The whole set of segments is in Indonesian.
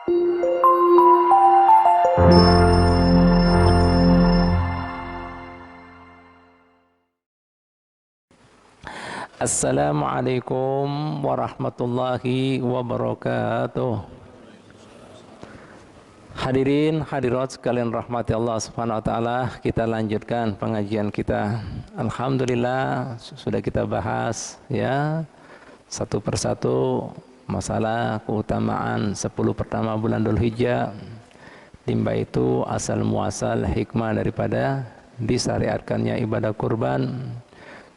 Assalamualaikum warahmatullahi wabarakatuh. Hadirin hadirat sekalian rahmati Allah Subhanahu wa taala, kita lanjutkan pengajian kita. Alhamdulillah sudah kita bahas ya satu persatu masalah keutamaan 10 pertama bulan Dzulhijjah. Timba itu asal muasal hikmah daripada disyariatkannya ibadah kurban.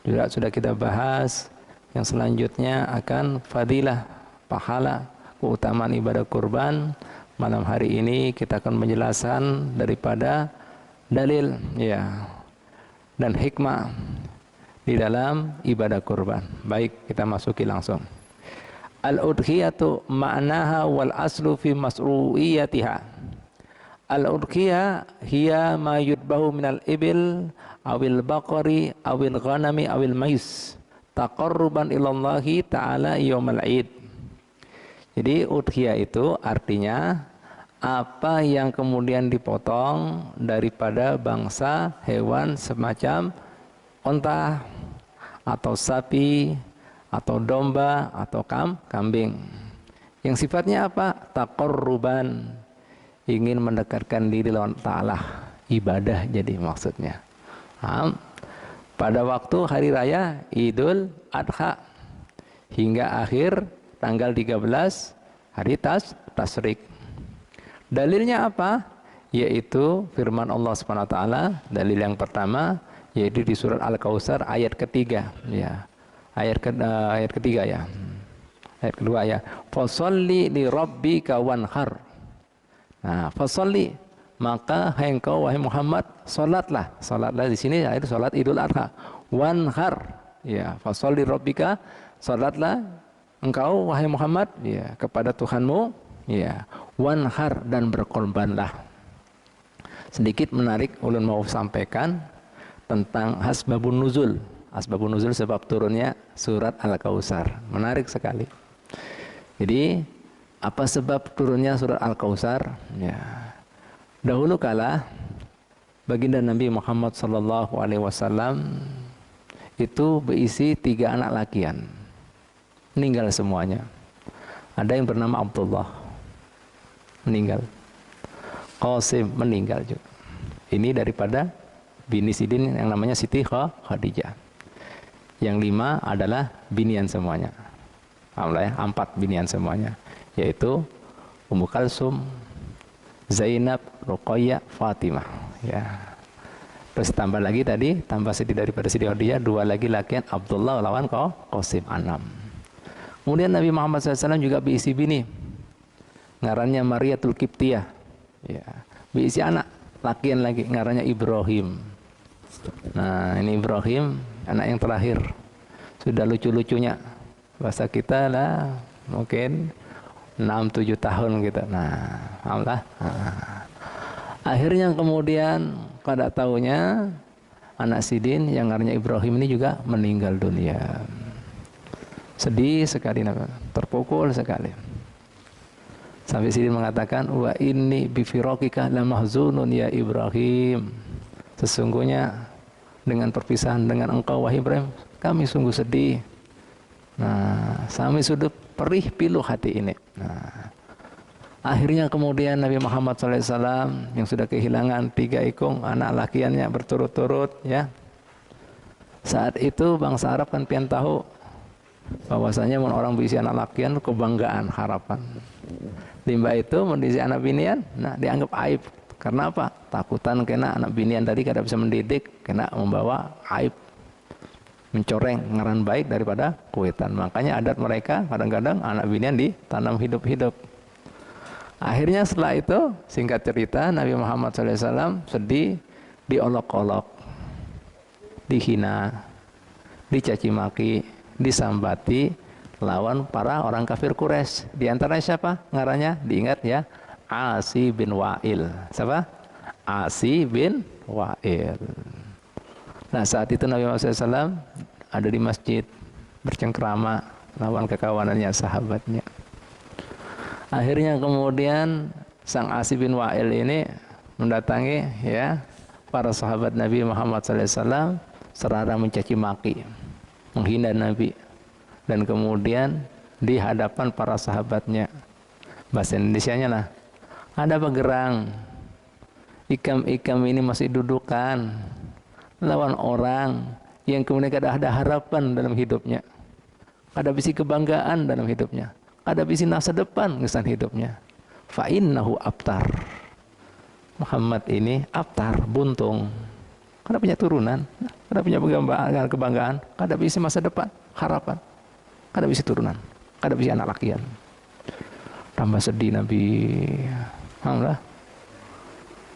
Juga sudah kita bahas yang selanjutnya akan fadilah, pahala, keutamaan ibadah kurban. Malam hari ini kita akan menjelaskan daripada dalil ya dan hikmah di dalam ibadah kurban. Baik, kita masuki langsung. Al-udhiyatu ma'naha wal aslu fi masru'iyatiha. Al-udhiyah hiya ma yudbahu minal ibil awil baqari awil ghanami awil mais taqarruban ilallahi ta'ala yaumal id. Jadi udhiyah itu artinya apa yang kemudian dipotong daripada bangsa hewan semacam onta atau sapi atau domba atau kambing yang sifatnya apa? Taqarruban, ingin mendekatkan diri lawan ta'ala, ibadah jadi maksudnya. Pada waktu hari raya Idul Adha hingga akhir tanggal 13 hari Tasyrik. Dalilnya apa? Yaitu firman Allah Subhanahu wa taala, dalil yang pertama yaitu di surat Al-Kautsar ayat ketiga ya. Ayat ketiga ya. Ayat kedua ya. Fasholli li rabbika wanhar. Nah, fasholli, maka hai engkau wahai Muhammad salatlah. Salatlah di sini yaitu salat Idul Adha. Wanhar ya, fasholli rabbika, salatlah engkau wahai Muhammad ya kepada Tuhanmu ya, wanhar, dan berkorbanlah. Sedikit menarik ulun mau sampaikan tentang asbabun nuzul. Asbabun nuzul sebab turunnya surat Al-Kautsar. Menarik sekali. Jadi apa sebab turunnya surat Al-Kautsar? Ya. Dahulu kala baginda Nabi Muhammad sallallahu alaihi wasallam itu berisi 3 anak lakian. Meninggal semuanya. Ada yang bernama Abdullah, meninggal. Qasim meninggal juga. Ini daripada bini Sidin yang namanya Siti Khadijah. Yang 5 adalah binian semuanya. Alhamdulillah ya, 4 binian semuanya, yaitu Ummu Kalsum, Zainab, Ruqayyah, Fatimah ya. Terus tambah lagi tadi, tambah Siti daripada Siti Khadijah, 2 lagi lakian Abdullah lawan Qasim, 6. Kemudian Nabi Muhammad SAW juga berisi bini, ngarannya Mariyatul Qibtiyah ya. Berisi anak lakian lagi, ngarannya Ibrahim. Nah, ini Ibrahim anak yang terakhir, sudah lucu-lucunya bahasa kita lah, mungkin 6-7 tahun gitu. Nah, alhamdulillah. Akhirnya kemudian pada tahunya anak Sidin yang namanya Ibrahim ini juga meninggal dunia. Sedih sekali, terpukul sekali. Sampai Sidin mengatakan, wa inni bifiraqika lamahzunun ya Ibrahim. Sesungguhnya dengan perpisahan dengan engkau wahai Ibrahim, kami sungguh sedih. Nah, kami sudah perih pilu hati ini. Nah, akhirnya kemudian Nabi Muhammad SAW yang sudah kehilangan 3 ikung anak lakiannya berturut-turut ya. Saat itu bangsa Arab kan pian tahu bahwasanya orang berisi anak lakian kebanggaan, harapan. Timba itu mendisi anak binian, nah dianggap aib. Karena apa? Takutan kena anak binian tadi kada bisa mendidik, kena membawa aib, mencoreng ngaran baik daripada kuitan. Makanya adat mereka kadang-kadang anak binian ditanam hidup-hidup. Akhirnya setelah itu, singkat cerita, Nabi Muhammad SAW sedih, diolok-olok, dihina, dicaci maki, disambati lawan para orang kafir Quraisy. Di antaranya siapa? Ngarannya diingat ya, Asi bin Wa'il. Siapa? Asi bin Wa'il. Nah, saat itu Nabi Muhammad SAW ada di masjid bercengkrama lawan kekawanannya, sahabatnya. Akhirnya kemudian sang As bin Wa'il ini mendatangi ya para sahabat Nabi Muhammad SAW seraya mencaci maki, menghina Nabi, dan kemudian di hadapan para sahabatnya, bahasa Indonesianya lah, ada apa gerang, ikam ini masih dudukan lawan orang yang kemudian ada harapan dalam hidupnya, ada visi kebanggaan dalam hidupnya, ada visi masa depan kesan hidupnya. Fa innahu abtar. Muhammad ini abtar, buntung. Kada punya turunan, kada punya kebanggaan, kada visi masa depan, harapan, kada visi turunan, kada visi anak lakian. Tambah sedih Nabi. Alhamdulillah.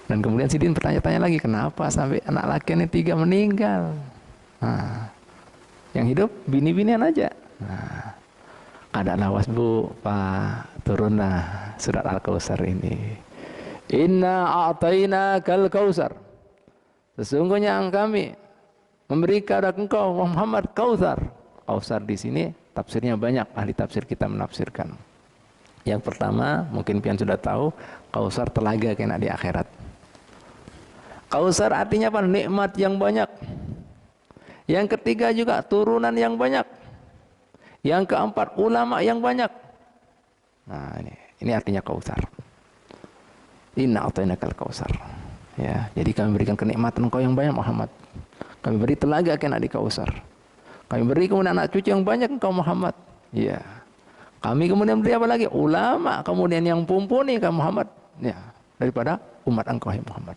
Dan kemudian Sidin bertanya-tanya lagi, kenapa sampai anak lakian ini 3 meninggal? Nah, yang hidup bini-binian aja. Nah, kada lawas bu, Pak, turunlah surat Al-Kautsar ini. Inna a'tayna kal kautsar. Sesungguhnya kami memberikan engkau Muhammad Kautsar. Kautsar di sini tafsirnya banyak, ahli tafsir kita menafsirkan. Yang pertama, mungkin pian sudah tahu, Kautsar telaga kena di akhirat. Kautsar artinya apa? Nikmat yang banyak. Yang ketiga juga turunan yang banyak. Yang keempat ulama yang banyak. Nah, ini artinya Kautsar. Inna a'tainakal kautsar. Ya, jadi kami berikan kenikmatan engkau yang banyak Muhammad. Kami beri telaga kena di Kautsar. Kami beri kemudian anak cucu yang banyak engkau Muhammad. Ya. Kami kemudian beri apa lagi? Ulama kemudian yang mumpuni engkau Muhammad. Ya, daripada umat engkau ya Muhammad.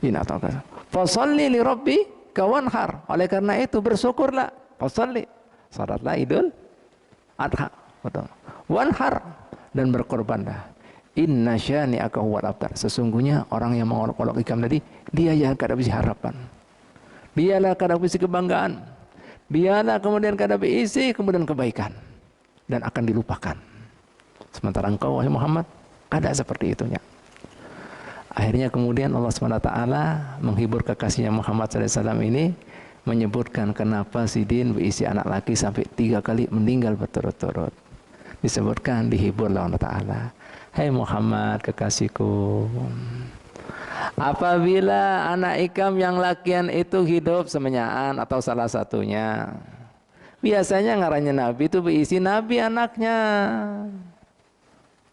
Inna a'tainakal. Fasholli li rabbika wanhar. Oleh karena itu bersyukurlah. Fasholli. Salatlah Idul Adha. Betul. Wanhar, dan berkorbanlah. Inna syani'aka huwal abtar. Sesungguhnya orang yang mengolok-olok ikam tadi, dia yang kada bisa harapan. Dialah kada bisa kebanggaan. Dialah kemudian kada bisa kemudian kebaikan, dan akan dilupakan. Sementara engkau wahai Muhammad kada seperti itunya. Akhirnya kemudian Allah SWT menghibur kekasihnya Muhammad SAW ini, menyebutkan kenapa Sidin berisi anak laki sampai 3 kali meninggal berturut-turut. Disebutkan, dihibur oleh Allah Ta'ala. Hai Muhammad kekasihku, apabila anak ikam yang lakian itu hidup semenyaan atau salah satunya, biasanya ngarannya Nabi itu berisi Nabi anaknya.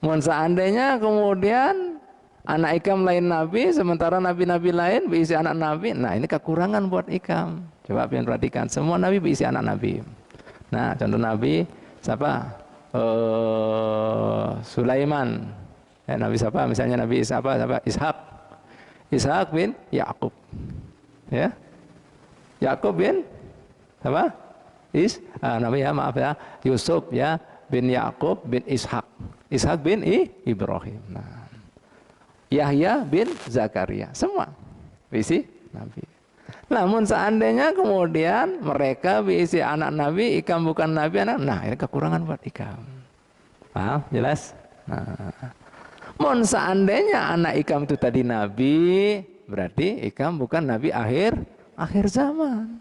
Mohon seandainya kemudian anak ikam lain Nabi, sementara Nabi-Nabi lain berisi anak Nabi, nah ini kekurangan buat ikam. Coba kalian perhatikan, semua Nabi berisi anak Nabi. Nah contoh Nabi siapa? Sulaiman, ya, Nabi siapa? Misalnya Nabi siapa? Ishak bin Yakub, ya, Yakub bin siapa? Nabi ya maaf ya, Yusuf ya bin Yakub bin Ishak bin Ibrahim. Nah, Yahya bin Zakaria, semua berisi Nabi. Namun seandainya kemudian mereka berisi anak Nabi, ikam bukan Nabi anak, nah ini kekurangan buat ikam. Paham? Jelas? Nah, mohon seandainya anak ikam itu tadi Nabi, berarti ikam bukan Nabi akhir zaman.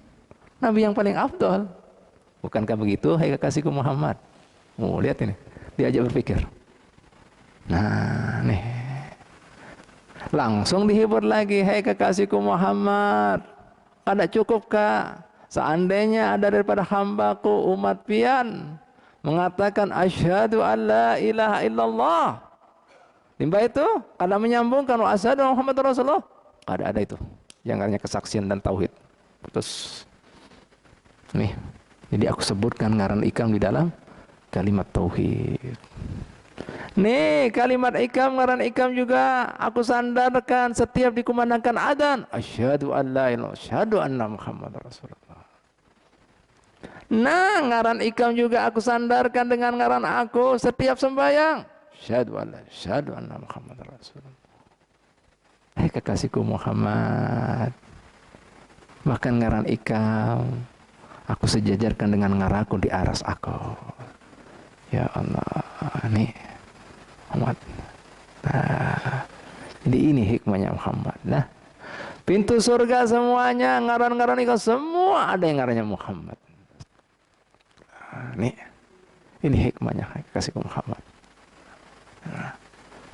Nabi yang paling afdol. Bukankah begitu, hai kekasihku Muhammad? Oh, lihat ini, diajak berpikir. Nah, nih. Langsung dihibur lagi, hai kekasihku Muhammad. Ada cukupkah seandainya ada daripada hambaku umat pian mengatakan asyhadu an la ilaha illallah, limbah itu kada menyambungkan wa asyhadu Muhammad Rasulullah, kada ada itu yang namanya kesaksian dan tauhid. Terus nih, jadi aku sebutkan ngaran ikam di dalam kalimat tauhid. Nih kalimat ikam, ngaran ikam juga aku sandarkan setiap dikumandangkan adzan, asyhadu an la ilaha illallah, asyhadu anna Muhammadar Rasulullah. Nah ngaran ikam juga aku sandarkan dengan ngaran aku setiap sembahyang, asyhadu anna Muhammadar Rasulullah. Hai kekasihku Muhammad, bahkan ngaran ikam aku sejajarkan dengan ngaraku di aras aku. Ya Allah, nih Muhammad. Nah, jadi ini hikmahnya Muhammad. Nah, pintu surga semuanya ngaran-ngaran itu semua ada yang ngarannya Muhammad. Nah, ini hikmahnya kasih ke Muhammad.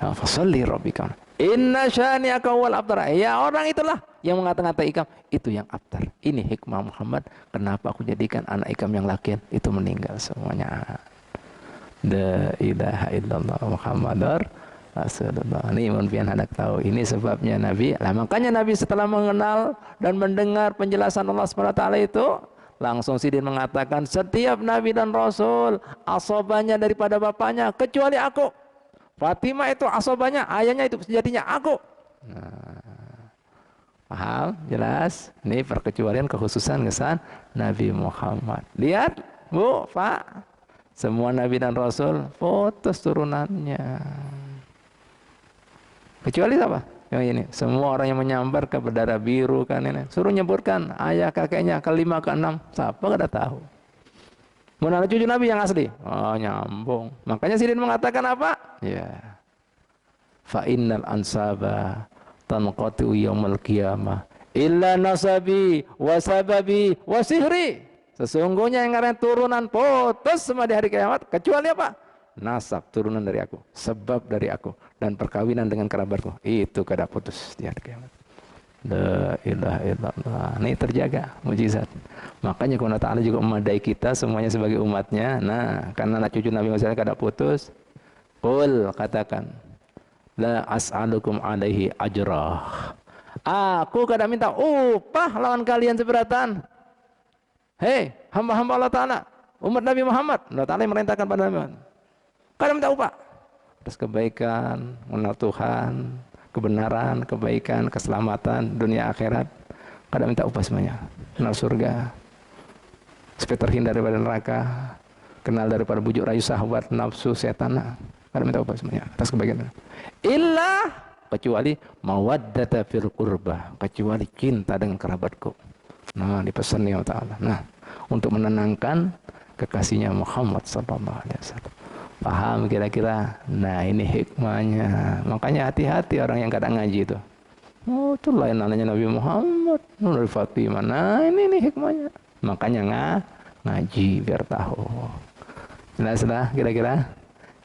Fasalli rabbika. Inna syani'aka wal abtar. Ya, orang itulah yang mengata-ngata ikam itu yang abtar. Ini hikmah Muhammad, kenapa aku jadikan anak ikam yang laki itu meninggal semuanya. La ilaha illallah Muhammadar Rasulullah. Ini mohon pian hendak tahu. Ini sebabnya Nabi. Lah makanya Nabi setelah mengenal dan mendengar penjelasan Allah Subhanahu wa taala itu, langsung Sidin mengatakan, setiap Nabi dan Rasul asobanya daripada bapaknya kecuali aku. Fatimah itu asobanya, ayahnya itu sejatinya aku. Nah, paham? Jelas? Ini perkecualian kekhususan kesan Nabi Muhammad. Lihat, Bu, Pak. Semua Nabi dan Rasul putus turunannya. Kecuali siapa? Yang ini. Semua orang yang menyambar ke berdarah biru kan ini. Suruh nyebutkan ayah kakeknya kelima keenam. Siapa kada tahu. Mana cucu Nabi yang asli? Oh, nyambung. Makanya Sidin mengatakan apa? Ya. Fa innal ansaba tanqatu yaumil qiyamah illa nasabi wa sababi wa sihri. Sesungguhnya yang karena turunan putus semua di hari kiamat kecuali apa? Nasab, turunan dari aku, sebab dari aku, dan perkawinan dengan kerabatku. Itu kada putus di hari kiamat. La ilaha illallah. Ini terjaga, mujizat. Makanya Allah Ta'ala juga memadai kita semuanya sebagai umatnya. Nah, karena anak cucu Nabi Muhammad kada putus, qul, katakan, la as'alukum alaihi ajrah. Aku kada minta upah lawan kalian seberatan. Hei, hamba-hamba Allah Ta'ala, umat Nabi Muhammad, Allah Ta'ala yang merintahkan pada Nabi Muhammad. Kada minta upah atas kebaikan, mengenal Tuhan, kebenaran, kebaikan, keselamatan dunia akhirat. Kada minta upah semuanya. Kenal surga, supaya terhindar daripada neraka, kenal daripada bujuk rayu syahwat, nafsu, setan. Kada minta upah semuanya atas kebaikan. Illa, kecuali mawaddata fil qurbah, kecuali cinta dengan kerabatku. Nah, dipesan ya Allah. Nah, untuk menenangkan kekasihnya Muhammad sallallahu alaihi wasallam. Paham kira-kira? Nah, ini hikmahnya. Makanya hati-hati orang yang kadang ngaji itu. Oh, itu lain namanya Nabi Muhammad, Nabi Fatimah. Nah, ini hikmahnya. Makanya ngaji biar tahu. Jelaslah kira-kira?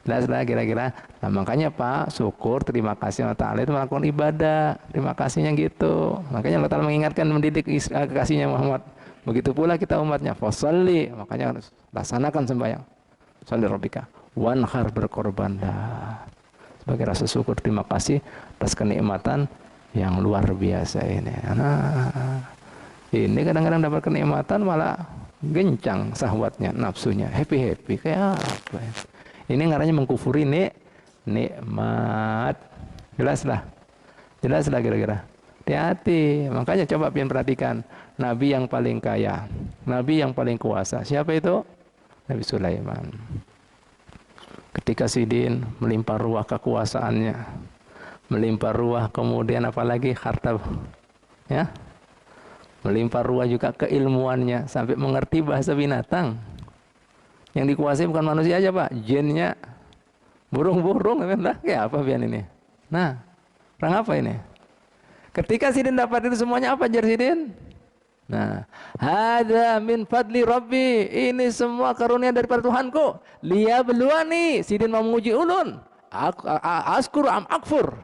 Jelaslah kira-kira? Nah, makanya Pak, syukur, terima kasih Allah Ta'ala itu melakukan ibadah. Terima kasihnya gitu. Makanya Allah Ta'ala mengingatkan, mendidik kekasihnya Muhammad. Begitu pula kita umatnya. Fasalli. Makanya harus laksanakan sembahyang. Sholli rabbika. Wanhar, berkorbanlah sebagai rasa syukur, terima kasih atas kenikmatan yang luar biasa ini. Nah, ini kadang-kadang dapat kenikmatan malah gencang syahwatnya, nafsunya, happy kayak apa ya? Ini ngaranya mengkufuri nikmat. Jelaslah kira-kira. Hati-hati. Makanya coba pian perhatikan, Nabi yang paling kaya, Nabi yang paling kuasa, siapa itu? Nabi Sulaiman. Ketika Sidin melimpah ruah kekuasaannya, melimpah ruah kemudian apalagi harta, ya, melimpah ruah juga keilmuannya sampai mengerti bahasa binatang. Yang dikuasai bukan manusia aja Pak, jinnya, burung-burung, kayak apa pian ini? Nah, orang apa ini? Ketika Sidin dapat itu semuanya, apa jar Sidin? Nah, hada min fadli Rabbi, ini semua karunia daripada Tuhanku. Liyabluwani, Sidin mau menguji ulun. Askuru am akfur.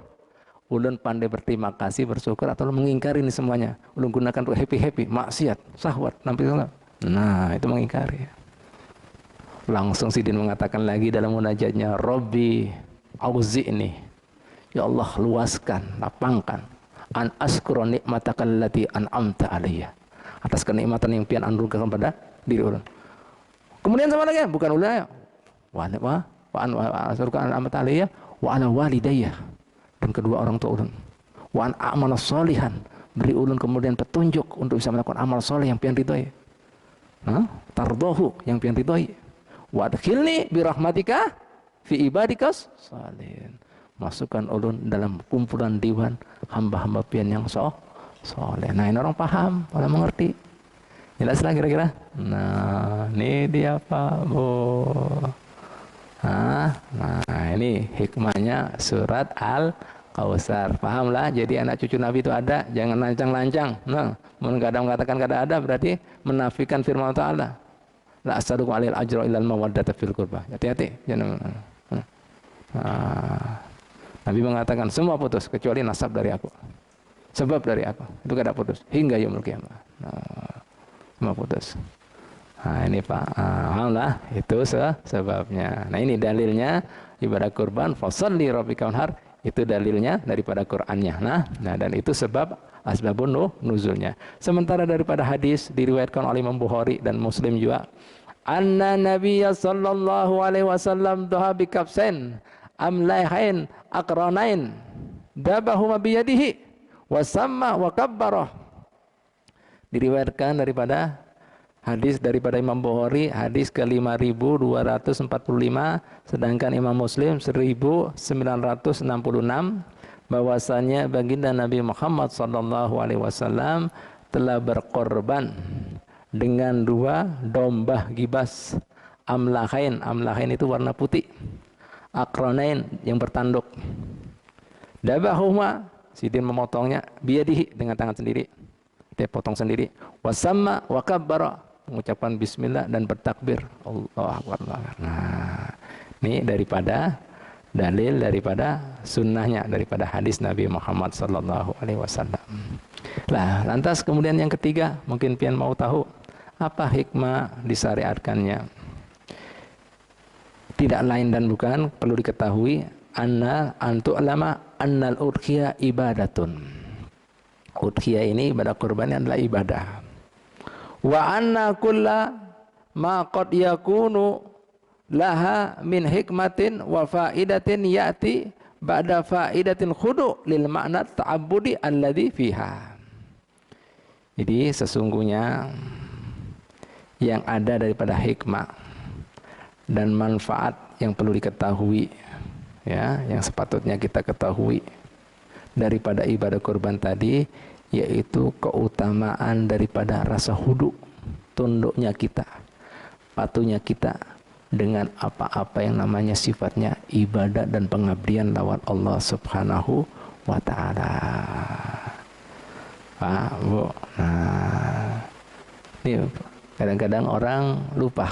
Ulun pandai berterima kasih, bersyukur atau mengingkari ini semuanya. Ulun gunakan untuk happy, maksiat, syahwat, nampil. Nah, itu mengingkari. Langsung Sidin mengatakan lagi dalam munajatnya, Rabbi auzi'ni, ya Allah luaskan, lapangkan, an askura nikmataka allati an'amta alayya, atas kenikmatan yang pian anugerahkan kepada diri ulun. Kemudian sama lagi, bukan ulun, wa askura nikmataka alayya wa ala walidayya, dan kedua orang tua ulun. Wa an a'mala sholihan, beri ulun kemudian petunjuk untuk bisa melakukan amal soleh yang pian ridhoi. Tardohu, yang pian ridhoi. Wa adkhilni bi rahmatika fi ibadikas salihin. Masukkan ulun dalam kumpulan diwan hamba-hamba pian yang soleh. Nah, ini orang paham, orang mengerti. Jelaslah kira-kira. Nah, ini dia Pak Bu. Nah, ini hikmahnya surat Al-Kautsar. Pahamlah? Jadi anak cucu Nabi itu ada, jangan lancang-lancang. Nah, kadang mengatakan kada ada berarti menafikan firman Allah Ta'ala. La as'alukum alaihi ajra illal mawaddata fil qurbah. Hati-hati. Jangan. Nah, Nabi mengatakan semua putus kecuali nasab dari aku. Sebab dari aku. Itu kada putus hingga yaumul qiyamah. Nah, semua putus. Nah, ini Pak, alhamdulillah itu sebabnya. Nah, ini dalilnya ibadah kurban fasalli rabbika wanhar, itu dalilnya daripada Qur'annya. Nah, dan itu sebab asbabun nuzulnya. Sementara daripada hadis diriwayatkan oleh Imam Bukhari dan Muslim juga, anna nabiyya sallallahu alaihi wasallam duha bi kafsain amlahain aqranain dabahuma bi yadihi wa samma wa kabbara. Diriwayatkan daripada hadis daripada Imam Bukhari, hadis ke 5245, sedangkan Imam Muslim 1966, bahwasanya baginda Nabi Muhammad SAW telah berkorban dengan 2 domba gibas, amlahain, amlahain itu warna putih, akranain yang bertanduk, dabahuma, sidin memotongnya, biyadihi dengan tangan sendiri, dia potong sendiri, wasamma wa kabbara, mengucapkan bismillah dan bertakbir, Allahu Akbar. Nah, ini daripada dalil daripada sunnahnya, daripada hadis Nabi Muhammad sallallahu alaihi wasallam. Lah, lantas kemudian yang ketiga, mungkin pian mau tahu apa hikmah disyariatkannya. Tidak lain dan bukan, perlu diketahui anna antu alama annal udhiyah ibadatun. Udhiyah ini ibadah kurban adalah ibadah. Wa anna kulla ma qad yakunu laha min hikmatin wa faidatin ya'ti ba'da faidatin khudu lil ma'na ta'abbudi alladhi fiha. Jadi sesungguhnya yang ada daripada hikmah dan manfaat yang perlu diketahui, ya, yang sepatutnya kita ketahui daripada ibadah kurban tadi, yaitu keutamaan daripada rasa hudu, tunduknya kita, patuhnya kita dengan apa-apa yang namanya sifatnya ibadah dan pengabdian lawan Allah Subhanahu wa ta'ala. Pak, Bu. Nah, ini kadang-kadang orang lupa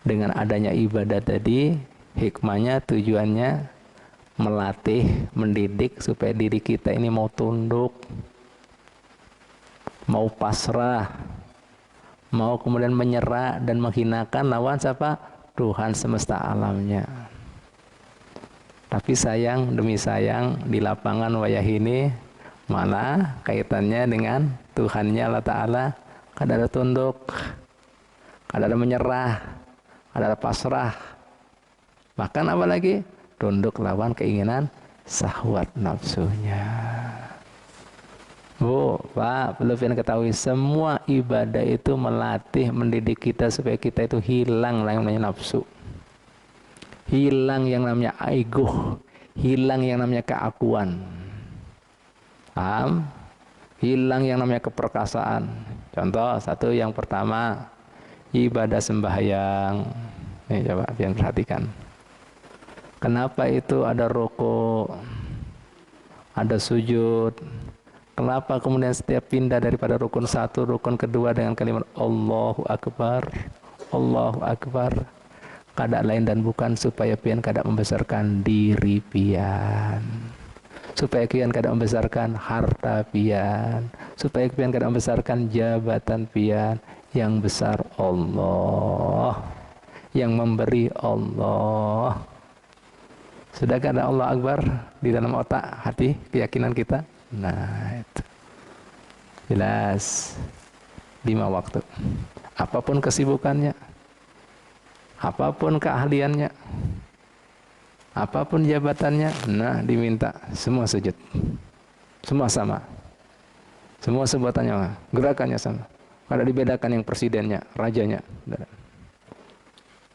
dengan adanya ibadah tadi, hikmahnya, tujuannya melatih, mendidik supaya diri kita ini mau tunduk, mau pasrah, mau kemudian menyerah dan menghinakan lawan siapa? Tuhan semesta alamnya. Tapi sayang demi sayang, di lapangan wayah ini malah kaitannya dengan Tuhannya Allah Ta'ala kada ada tunduk, kada ada menyerah, kada ada pasrah, bahkan apa lagi? Tunduk lawan keinginan syahwat nafsunya. Bu, Pak, perlu kalian ketahui, semua ibadah itu melatih, mendidik kita supaya kita itu hilang yang namanya nafsu, hilang yang namanya ego, hilang yang namanya keakuan, paham? Hilang yang namanya keperkasaan. Contoh satu, yang pertama ibadah sembahyang. Ini coba kalian perhatikan. Kenapa itu ada rukuk, ada sujud? Kenapa kemudian setiap pindah daripada rukun satu, rukun kedua dengan kalimat Allahu Akbar, Allahu Akbar? Kada lain dan bukan supaya pian kada membesarkan diri pian, supaya pian kada membesarkan harta pian, supaya pian kada membesarkan jabatan pian. Yang besar Allah, yang memberi Allah. Sudahkah ada Allah Akbar di dalam otak, hati, keyakinan kita? Nah, itu jelas 5 waktu. Apapun kesibukannya, apapun keahliannya, apapun jabatannya, nah diminta semua sujud, semua sama, semua sebutannya, gerakannya sama. Kada dibedakan yang presidennya, rajanya,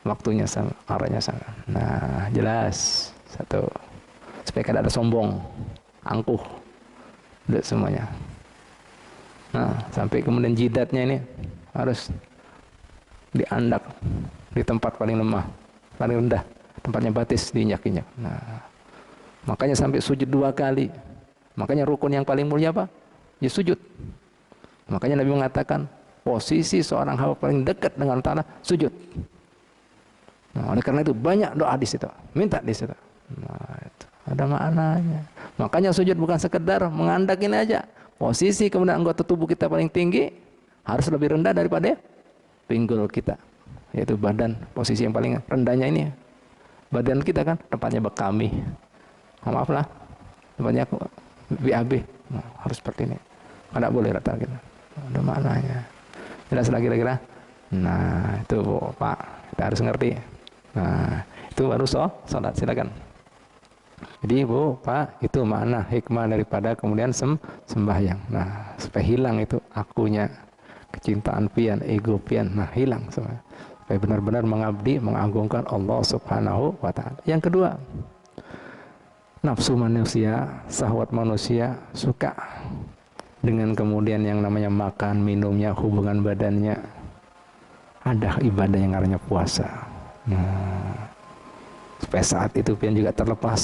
waktunya sama, arahnya sama. Nah, jelas. Satu, supaya kada ada sombong, angkuh, udah semuanya. Nah, sampai kemudian jidatnya ini harus diandak di tempat paling lemah, paling rendah, tempatnya batis diinjak-injak. Nah, makanya sampai sujud 2 kali. Makanya rukun yang paling mulia apa? Ya sujud. Makanya Nabi mengatakan posisi seorang hamba paling dekat dengan Allah sujud. Nah, oleh karena itu banyak doa di situ, minta di situ. Nah, itu. ada maknanya. Makanya sujud bukan sekedar mengandakin aja. Posisi kemudian anggota tubuh kita paling tinggi harus lebih rendah daripada pinggul kita, yaitu badan. Posisi yang paling rendahnya ini badan kita kan tempatnya bekami. Maaf lah, tempatnya BAB. Nah, harus seperti ini. Tidak boleh rata gitu. Ada maknanya. Jelas lagi kira-kira. Nah, itu Bu, Pak, kita harus ngerti. Nah, itu baru sholat. Silakan. Jadi Bu, Pak, itu makna hikmah daripada kemudian sembahyang. Nah, supaya hilang itu akunya, kecintaan pian, ego pian, nah hilang semua. Supaya benar-benar mengabdi, mengagungkan Allah Subhanahu wa Ta'ala. Yang kedua, nafsu manusia, syahwat manusia suka dengan kemudian yang namanya makan, minumnya, hubungan badannya. Ada ibadah yang namanya puasa. Nah, supaya saat itu pian juga terlepas.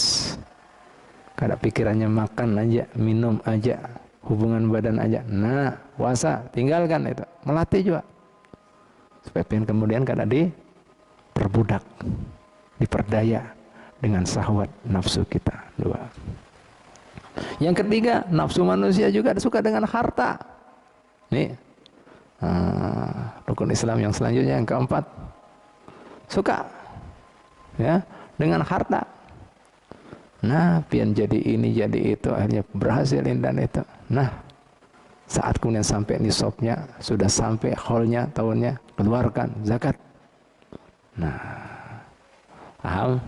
Kada pikirannya makan aja, minum aja, hubungan badan aja. Nah, puasa tinggalkan itu, melatih juga. Supaya pian kemudian kada diperbudak, diperdaya dengan syahwat nafsu kita. Dua. Yang ketiga, nafsu manusia juga suka dengan harta. Nih, rukun Islam yang selanjutnya yang keempat, suka ya dengan harta. Nah, pian jadi ini jadi itu, akhirnya berhasil dan itu. Nah, saat kemudian sampai nisabnya, sudah sampai haulnya, tahunnya, keluarkan zakat. Nah, paham?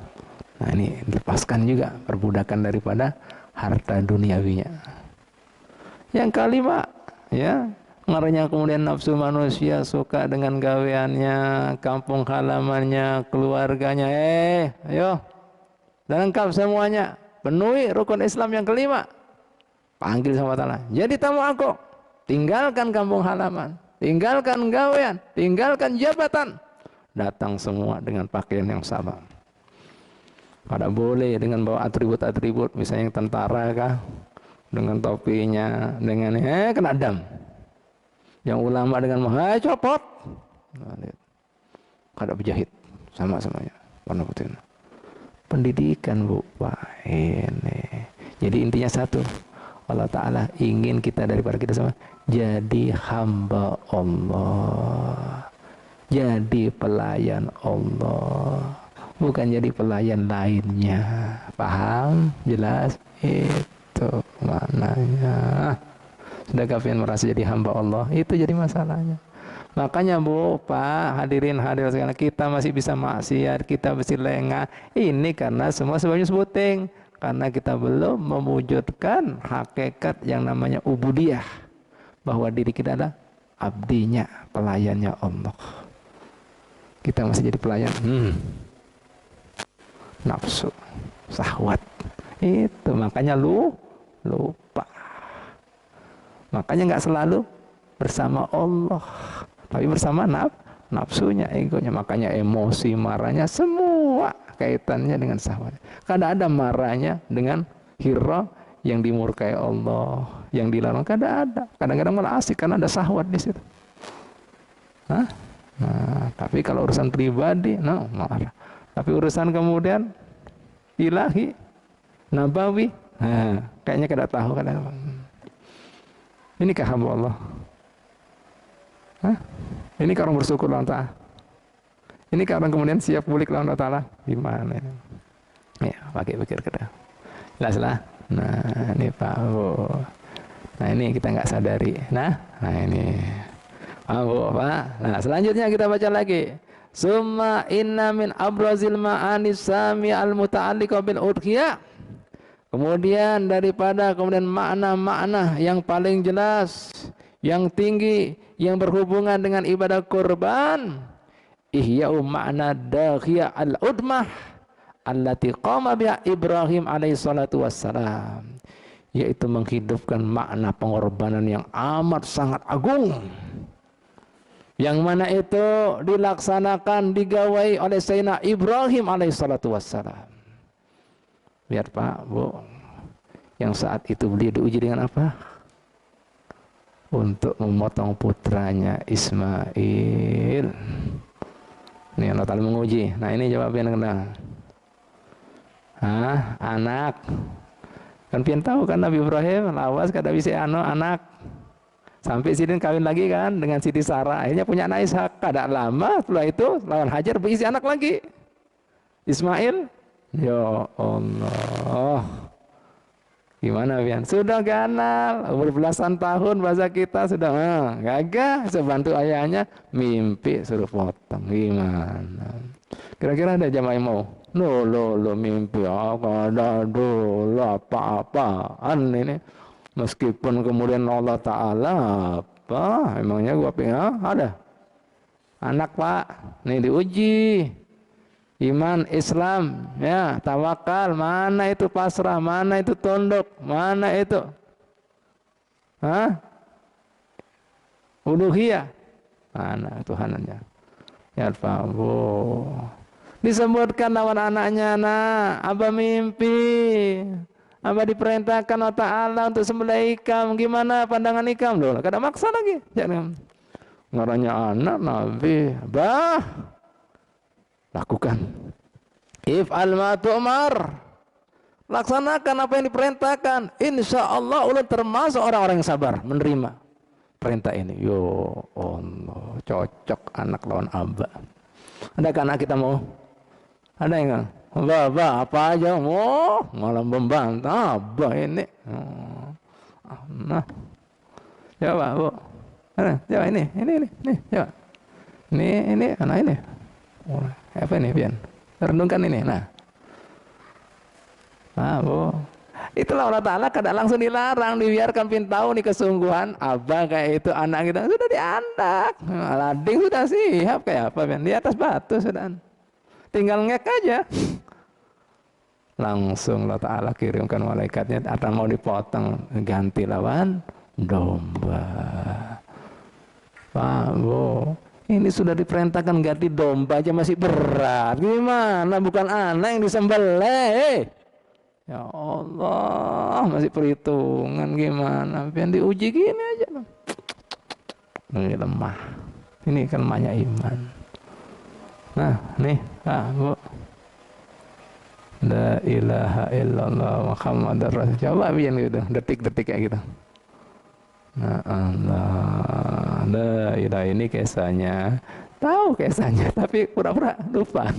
Nah, ini lepaskan juga perbudakan daripada harta duniawinya. Yang kelima, ya, ngarannya kemudian nafsu manusia suka dengan gaweannya, kampung halamannya, keluarganya. Ayo, dan lengkap semuanya, penuhi rukun Islam yang kelima. Panggil sama Allah, jadi tamu aku. Tinggalkan kampung halaman, tinggalkan gawean, tinggalkan jabatan. Datang semua dengan pakaian yang sama. Pada boleh dengan bawa atribut-atribut, misalnya tentara kah, dengan topinya, dengan kena dam. Yang ulama dengan copot. Kada berjahit, sama-samanya warna putih. Pendidikan Bu, Pak, ini. Jadi intinya satu, Allah Ta'ala ingin kita daripada kita sama jadi hamba Allah, jadi pelayan Allah, bukan jadi pelayan lainnya. Paham? Jelas? Itu maknanya. Sudah kalian merasa jadi hamba Allah, itu jadi masalahnya. Makanya Bu, Pak, hadirin hadirat sekalian, kita masih bisa maksiat, kita masih lengah. Ini karena semua sebabnya sebuting. Karena kita belum mewujudkan hakikat yang namanya ubudiyah. Bahwa diri kita adalah abdinya, pelayannya Allah. Kita masih jadi pelayan. Nafsu, syahwat. Itu makanya lupa. Makanya nggak selalu bersama Allah. Tapi bersama nafsunya, egonya. Makanya emosi, marahnya semua kaitannya dengan syahwat. Kadang ada marahnya dengan hira yang dimurkai Allah, yang dilarang. Kadang ada. Kadang-kadang malah asik karena ada syahwat di situ. Nah, tapi kalau urusan pribadi, marah. Tapi urusan kemudian ilahi, nabawi, kayaknya kada tahu kadang. Inikah hamba Allah? Ini orang bersyukur lawan Ta'ala. Ini orang kemudian siap bulik lawan Ta'ala. Gimana ini? Ya, pakai pikir kita. Jelas lah. Nah, ini Pak Bu. Nah, ini kita nggak sadari. Nah ini Pak Bu, Pak. Nah, selanjutnya kita baca lagi. Summa inna min abrazil ma'anis sami al-muta'alliqa bil udhiyah. Kemudian daripada kemudian makna-makna yang paling jelas, yang tinggi, yang berhubungan dengan ibadah kurban, ihya'u makna daghiyah al-udmah allati qama biha Ibrahim alaihi salatu wassalam, yaitu menghidupkan makna pengorbanan yang amat sangat agung, yang mana itu dilaksanakan, digawai oleh Sayyidina Ibrahim alaihi salatu wassalam. Lihat Pak Bu, yang saat itu beliau diuji dengan apa? Untuk memotong putranya Ismail. Ini Allah Ta'ala menguji. Nah, ini jawabannya kena. Anak. Kan pian tahu kan Nabi Ibrahim lawas kada bisa anak. Sampai sini kawin lagi kan dengan Siti Sarah. Akhirnya punya anak Ishak. Kada lama setelah itu lawan Hajar berisi anak lagi. Ismail. Ya Allah. Gimana pian? Sudah ganal berbelasan tahun bahasa kita sudah gagah sebantu ayahnya mimpi suruh potong. Gimana? Kira-kira ada jamaah yang mau? Lo mimpi apa ada dulu apa-apaan ini. Meskipun kemudian Allah Ta'ala apa? Emangnya gua pengen ada anak pak, nih diuji iman Islam ya, tawakal, mana itu pasrah, mana itu tunduk, mana itu uluhiyah, mana Tuhanannya ya Fabu. Disebutkan lawan anaknya, nah abah mimpi abah diperintahkan Allah Ta'ala untuk sembelih ikam. Gimana pandangan ikam? Loh, kada maksa lagi. Jangan ngaranya anak Nabi. Bah, lakukan. If'al ma tu'mar. Laksanakan apa yang diperintahkan. Insya Allah ulun termasuk orang-orang yang sabar menerima perintah ini. Yo Allah, cocok anak lawan abah. Adakah anak kita mau? Ada yang enggak? Abah apa aja mau malah membantah abah ini. Nah, coba bu, coba ini, coba. Ini anak ini. Apa ini pian? Renungkan ini. Nah, bu. Itulah Allah Ta'ala kada langsung dilarang, dibiarkan pin tahu nih kesungguhan abah kayak itu anak kita sudah diandak. Lading sudah siap kayak apa pian? Di atas batu sudah. Tinggal ngek aja. Langsung Allah Ta'ala kirimkan malaikatnya atau mau dipotong ganti lawan domba. Pak Bu, ini sudah diperintahkan ganti domba aja masih berat. Gimana bukan anak yang disembelih? Ya Allah, masih perhitungan gimana? Biar diuji gini aja. Ini lemah. Ini kan lemahnya iman. Nah, nih, Bu. La ilaha illallah Muhammadar Rasul. Coba biar gitu, detik-detik kayak gitu. Nah Allah, la ilaha, ini kisahnya. Tahu kisahnya, tapi pura-pura lupa.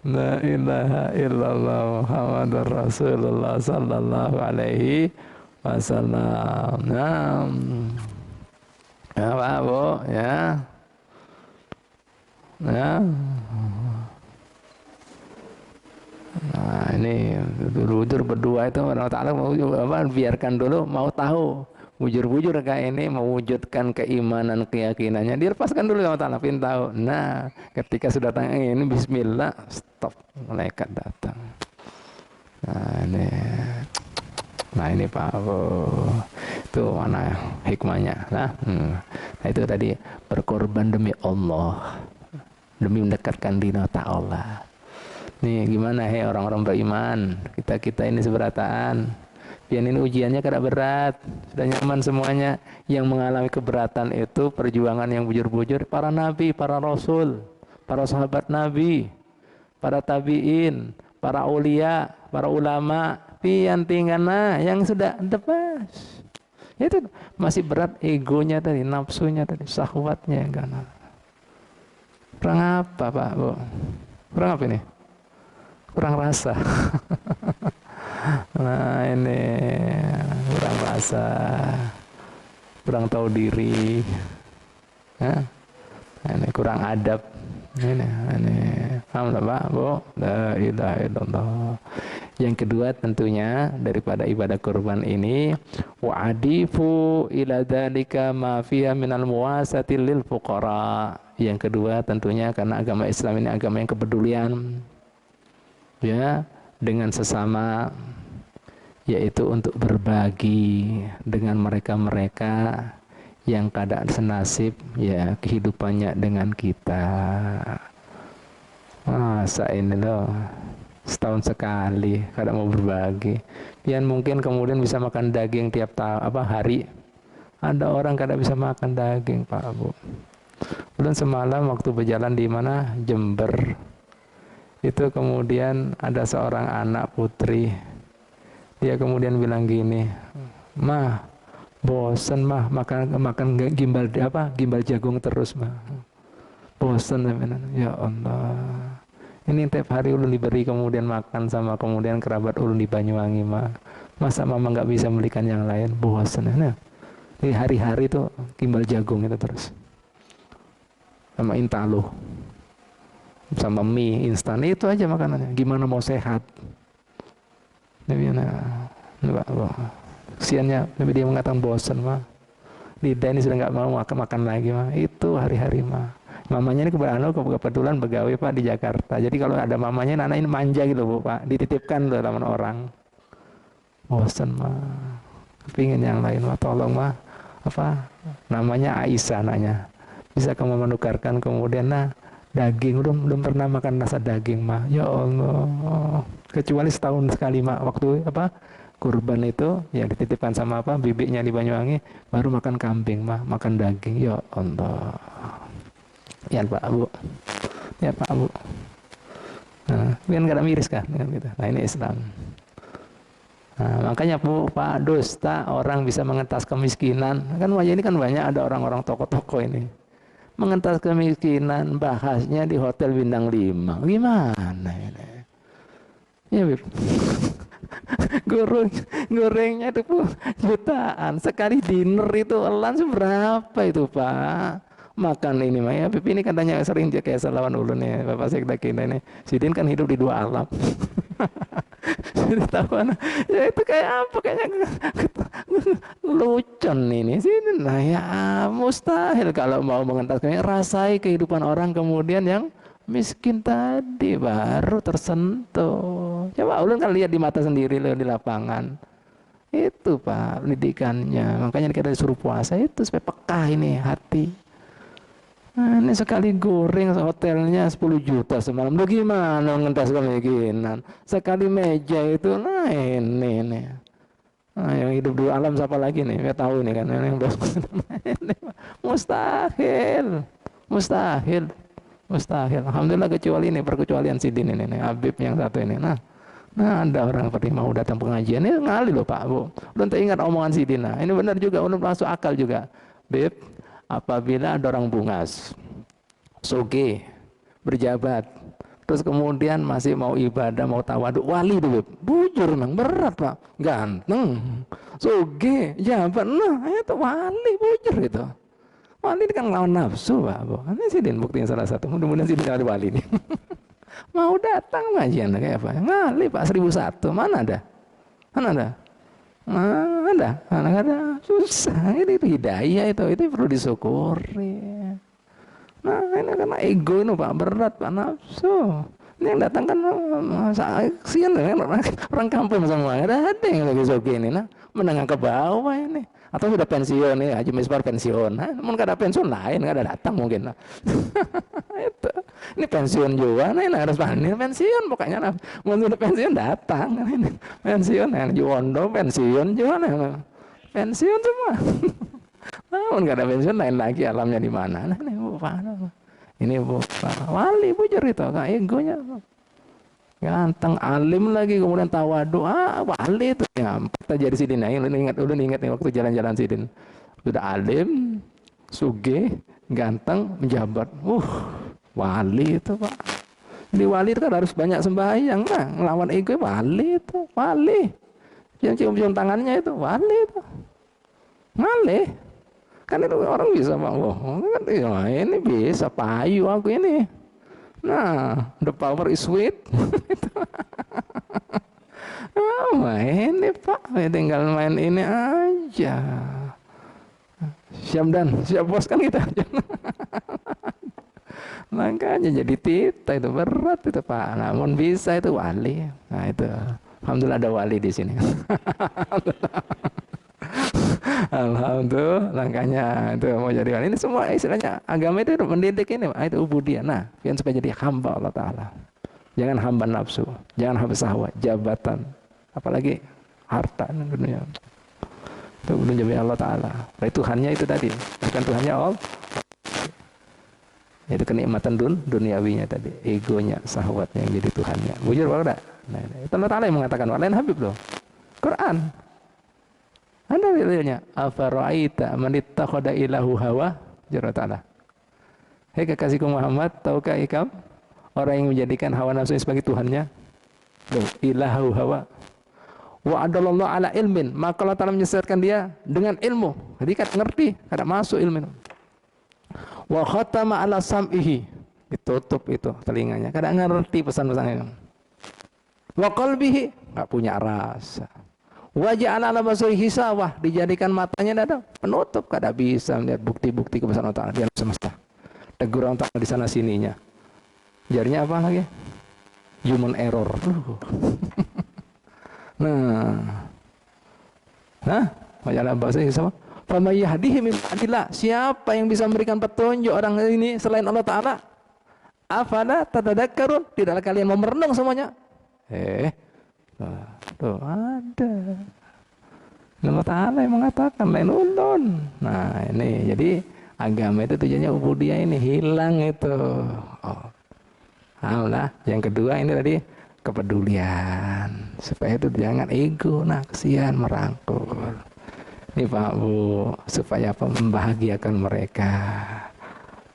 La ilaha illallah Muhammadar Rasulullah sallallahu alaihi wasallam. Nah, apa Bu ya? Ya. Nah ini bujur berdua itu Allah Ta'ala mau biarkan dulu, mau tahu bujur-bujur kayak ini mewujudkan keimanan keyakinannya, dilepaskan dulu Allah Ta'ala pin tahu. Nah ketika sudah tanya ini bismillah, stop, malaikat datang. Nah ini Pak itu mana hikmahnya. Nah itu tadi berkorban demi Allah, demi mendekatkan diri Allah. Nih gimana orang-orang beriman, kita ini seberataan. Pian ini ujiannya kada berat, sudah nyaman semuanya. Yang mengalami keberatan itu perjuangan yang bujur-bujur para nabi, para rasul, para sahabat nabi, para tabiin, para ulia, para ulama. Pian tinggalna yang sudah lepas. Itu masih berat egonya tadi, nafsunya tadi, syahwatnya kan. Kurang apa Pak Bu? Kurang apa ini? Kurang rasa. Nah ini kurang rasa, kurang tahu diri, ini kurang adab. Ini alhamdulillah Pak Bu, la ilaha illallah. Yang kedua tentunya daripada ibadah kurban ini, wa'adifu ila dzalika ma fiha minal muwasati lil fuqara. Yang kedua tentunya karena agama Islam ini agama yang kepedulian ya dengan sesama, yaitu untuk berbagi dengan mereka-mereka yang kada senasib ya kehidupannya dengan kita. Masa ini loh setahun sekali kada mau berbagi. Pian mungkin kemudian bisa makan daging tiap hari. Ada orang kada bisa makan daging Pak Bu. Belum semalam waktu berjalan di mana Jember, Itu kemudian ada seorang anak putri, dia kemudian bilang gini, "Mah, bosen mah makan gimbal jagung terus mah, bosen." Ya Allah, ini tiap hari ulun diberi kemudian makan sama kemudian kerabat ulun di Banyuwangi mah, masa mama nggak bisa belikan yang lain, bosen. Nah, di hari-hari tuh gimbal jagung itu terus sama intalo sama mie instan, itu aja makanannya. Gimana mau sehat? Dia kesiannya, dia mengatakan bosan mah, lidah ini sudah nggak mau makan lagi mah. Itu hari-hari mah. Mamanya ini kebetulan pegawai Pak di Jakarta. Jadi kalau ada mamanya, anak ini manja gitu Bu Pak, dititipkan loh teman orang. Bosan mah, pingin yang lain mah, tolong mah, apa namanya Aisyah nanya, bisa kamu menukarkan kemudian daging, belum pernah makan rasa daging mah. Ya Allah, kecuali setahun sekali mah, waktu kurban itu ya dititipkan sama bibiknya di Banyuwangi, baru makan kambing mah, makan daging. Ya Allah, ya Pak Bu, ya Pak Bu. Nah, kan gak ada miris kan gitu. Nah, ini Islam. Nah, makanya Pak, dusta orang bisa mengentas kemiskinan. Kan wajah ini kan banyak ada orang-orang tokoh-tokoh ini mengentas kemiskinan, bahasnya di hotel bintang 5. Gimana ini? Ya, Bib. Gorengnya itu jutaan. Sekali dinner itu elan seberapa itu, Pak? Makan ini mah ya, Bib ini katanya sering dia kayak lawan ulun ya, Bapak Sekda kita ini. Sidin kan hidup di 2 alam. Jadi tahu ya itu kayak apa, kayaknya lucon ini sih. Nah ya mustahil kalau mau mengentaskannya. Rasai kehidupan orang kemudian yang miskin tadi baru tersentuh. Coba ulun kan lihat di mata sendiri loh, di lapangan itu Pak pendidikannya. Makanya kita disuruh puasa itu supaya peka ini hati. Nah, ini sekali goreng hotelnya 10 juta semalam. Loh gimana ngentas kemiskinan? Sekali meja itu, nah ini. Nah, yang hidup di alam siapa lagi nih? Nggak tahu nih kan. Yang mustahil. Mustahil. Mustahil. Alhamdulillah kecuali ini, perkecualian Sidin ini, Habib yang satu ini. Nah ada orang seperti mau datang pengajian, ini ngali loh Pak Bu. Belum teringat omongan Sidin. Nah, ini benar juga, belum masuk akal juga. Bib, apabila ada orang bungas, soge, berjabat, terus kemudian masih mau ibadah, mau tawaduk, wali itu bujur memang berat Pak, ganteng, soge, jabat, nah itu wali bujur itu. Wali ini kan lawan nafsu Pak. Ini Sidin buktinya salah satu, mudah-mudahan Sidin ada wali ini. Mau datang ngajian kayak apa? Ngali Pak 1001, mana ada? Mana ada? Ada, kadang-kadang susah. Ini hidayah itu perlu disyukuri. Nah ini karena ego ini Pak, berat Pak, nafsu. Ini yang datang kan kasihan orang kampung semua. Ada yang lagi soge ini, menengah ke bawah ini. Atau sudah pensiun nih, Haji Misbar pensiun. Mungkin ada pensiun lain, nggak ada datang mungkin. Itu. Ini pensiun juga, ini harus pensiun pokoknya. Mau sudah pensiun datang. Ini pensiun, yang Juwondo pensiun juga, pensiun semua. Namun nggak ada pensiun lain lagi, alamnya di mana? Nah, ini Bu wali bujur itu, nggak egonya. Ganteng, alim lagi, kemudian tawadu, wali itu ya. Kita jadi Sidin, ulun ingat nih waktu jalan-jalan Sidin, sudah alim, sugih, ganteng, menjabat, wali itu Pak. Jadi wali itu kan harus banyak sembahyang, ngelawan ego, wali itu, wali. Yang cium-cium tangannya itu, wali itu, wali. Kan itu orang bisa Pak, kan ini bisa, payu aku ini. Nah, the power is sweet. Main nih Pak, tinggal main ini aja. Siap bos kan kita. Makanya jadi tita itu berat itu Pak. Namun bisa itu wali. Nah itu, alhamdulillah ada wali di sini. Alhamdulillah, langkahnya itu mau jadi wali. Ini semua istilahnya agama itu mendidik ini, itu ubudiyah. Nah, yang supaya jadi hamba Allah Ta'ala. Jangan hamba nafsu, jangan hamba syahwat, jabatan, apalagi harta dunia. Itu menjadi Allah Ta'ala. Nah, Tuhannya itu tadi, bukan Tuhannya Allah. Itu kenikmatan duniawinya tadi, egonya, syahwatnya yang jadi Tuhannya. Bujur apa enggak? Nah, itu Allah Ta'ala yang mengatakan, walain Habib loh. Quran. Anda lihatnya, afara'aita man ittakhadha ilahu hawa? Jalla Ta'ala. Hei kekasihku Muhammad, tahukah ikam orang yang menjadikan hawa nafsu sebagai Tuhannya? Loh, ilahu hawa. Wa adallallahu ala ilmin, maka Allah Ta'ala menyesatkan dia dengan ilmu. Jadi kan ngerti, kada masuk ilmu. Wa khatama ala sam'ihi, ditutup itu telinganya, kada ngerti pesan-pesannya. Wa qalbihi, enggak punya rasa. Wa ja'ala ala basarihi hisawah, dijadikan matanya ada penutup, kada bisa melihat bukti-bukti kebesaran Allah Ta'ala di alam semesta. Tegur orang Ta'ala di sana sininya. Jarinya apa lagi? Human error. Majalah bahasa sama. Fama yahdihi min ba'dillah. Siapa yang bisa memberikan petunjuk orang ini selain Allah Ta'ala? Afala tatadakkarun? Tidaklah kalian mau merenung semuanya? Tuh ada. Allah Ta'ala yang mengatakan lain ulun. Nah ini jadi agama itu tujuannya ubudiyah ini hilang itu. Alah, yang kedua ini tadi kepedulian, supaya itu jangan ego, nah kesian merangkul. Ini Pak Bu, supaya apa? Membahagiakan mereka.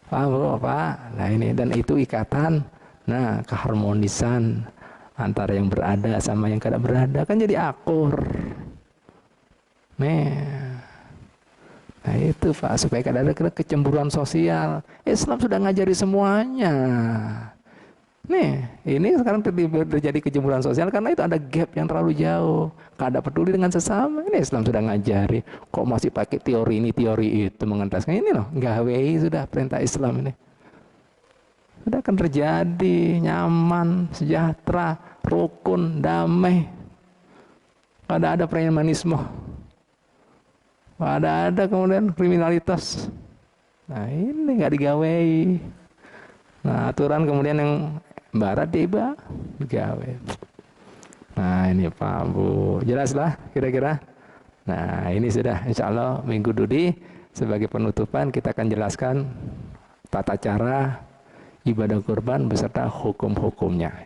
Pak Bu, Pak. Nah ini, dan itu ikatan, nah keharmonisan antara yang berada sama yang kada berada kan jadi akur. Nah itu Pak, supaya kada ada kecemburuan sosial. Islam sudah ngajari semuanya. Nih, ini sekarang terjadi kecemburuan sosial karena itu ada gap yang terlalu jauh. Kada peduli dengan sesama. Ini Islam sudah ngajari. Kok masih pakai teori ini, teori itu mengentaskan ini loh. Gawei sudah perintah Islam ini. Sudah akan terjadi nyaman, sejahtera, rukun, damai. Kada ada premanisme. Ada kemudian kriminalitas. Nah ini nggak digawei. Nah aturan kemudian yang barat tiba digawe. Nah ini Pak Bu, jelaslah kira-kira. Nah ini sudah insya Allah minggu Dudi sebagai penutupan kita akan jelaskan tata cara ibadah kurban beserta hukum-hukumnya.